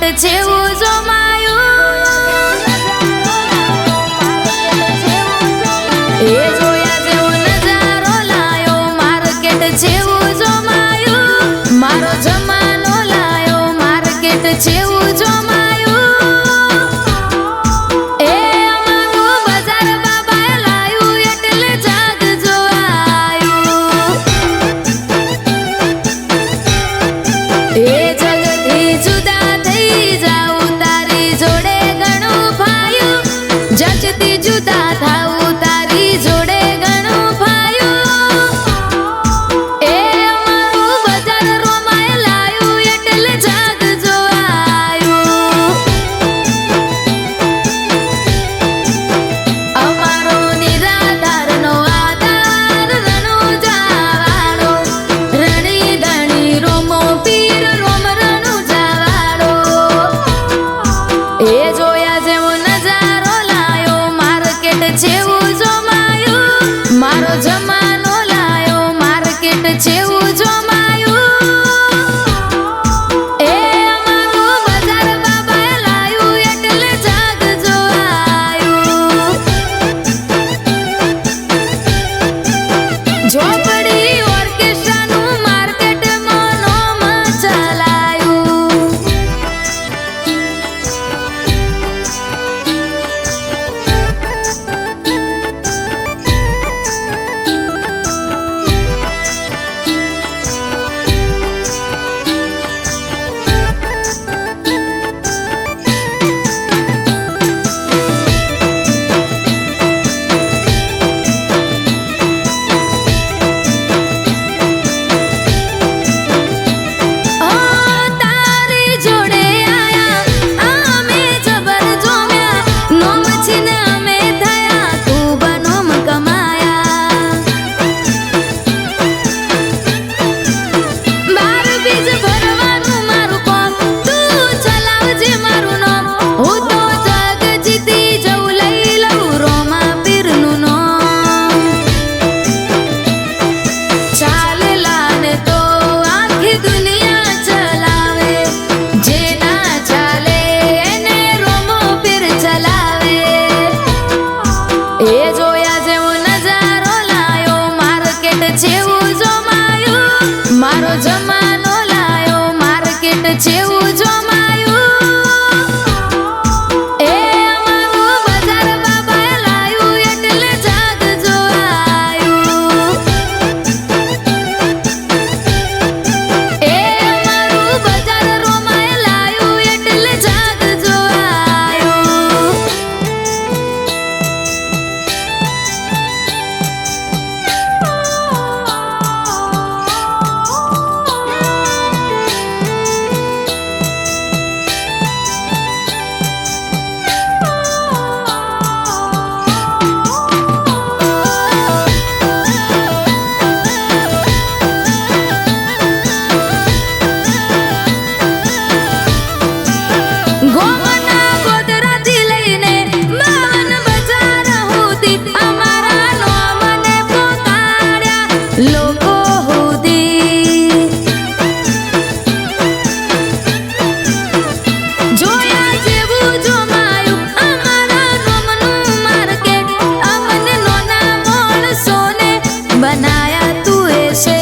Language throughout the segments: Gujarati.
માર્કેટ જેવું જોમાયું એ જોયા જેવો નજારો લાયો માર્કેટ જેવું જોમાયું મારો જમાનો લાયો માર્કેટ જેવું જોમાયું એ અમારું બજાર બાબાએ લાયું એટલે જાગજો આયું એ જગતથી જુદા થઈ જાઉં તારી જોડે ઘણું ફાયું જગતથી જુદા થાઉં તારી જોડે ઘણું ફાયું એ અમારું બજાર રોમાય લાયું એટલે જાગજો આયું અમારો નિરાધારનો આધાર રણુજાવાળો રણી ધણી રોમો પીર રોમ રણુજાવાળો એ જોયા જેવો નજારો લાયો માર્કેટ જેવું જોમાયું મારો જમાનો લાયો માર્કેટ જેવું જોમાયું એ અમારું બજાર બાબાએ લાયું એટલે જાગજો આયું ઝોપડી ઓર્કેસ્ટ્રાનું માર્કેટમાં નોમ ચલાયું તારી જોડે આયા અમે જબર જોમ્યા નોમ છીને અમે થયા ખૂબ નોમ કમાયા બાર બીજ ભરવાનું મારું કોમ તું ચલાવજે મારું નામ હું તો જગ જીતી જઉં લઈ લઉં રોમા પીરનું નામ ચાલેલા ને તો આખી દુનિયા ચલાવે જે ના ચાલે એને રોમો પીર ચલાવે એ જોયા જેવો નજારો લાયો માર્કેટ જેવું જોમાયું મારો જમાનો લાયો માર્કેટ જેવું જોમાયું એ અમારું બજાર બાબાએ લાયું એટલે જાગજો આયું એ અમારું બજાર રોમાય લાયું એટલે જાગજો આયું ગોમના ગોદરાથી લઈને બાવન બજાર સુધી અમારા નોમને પોકાર્યા લોકો સુધી જોયા જેવું જોમાયું અમારા નોમનું માર્કેટ અમને નોના માણસોને બનાયા તું છે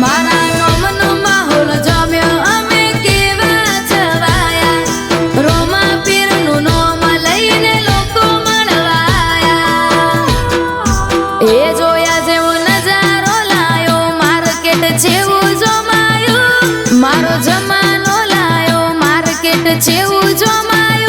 મારા નોમનો માહોલ જમ્યો અમે કેવા જવાયા રોમા પીરનું નોમ લઈને લોકો મળવાયા એ જોયા જેવો નજારો લાયો માર્કેટ જેવું જોમાયું મારો જમાનો લાયો માર્કેટ જેવું જોમાયું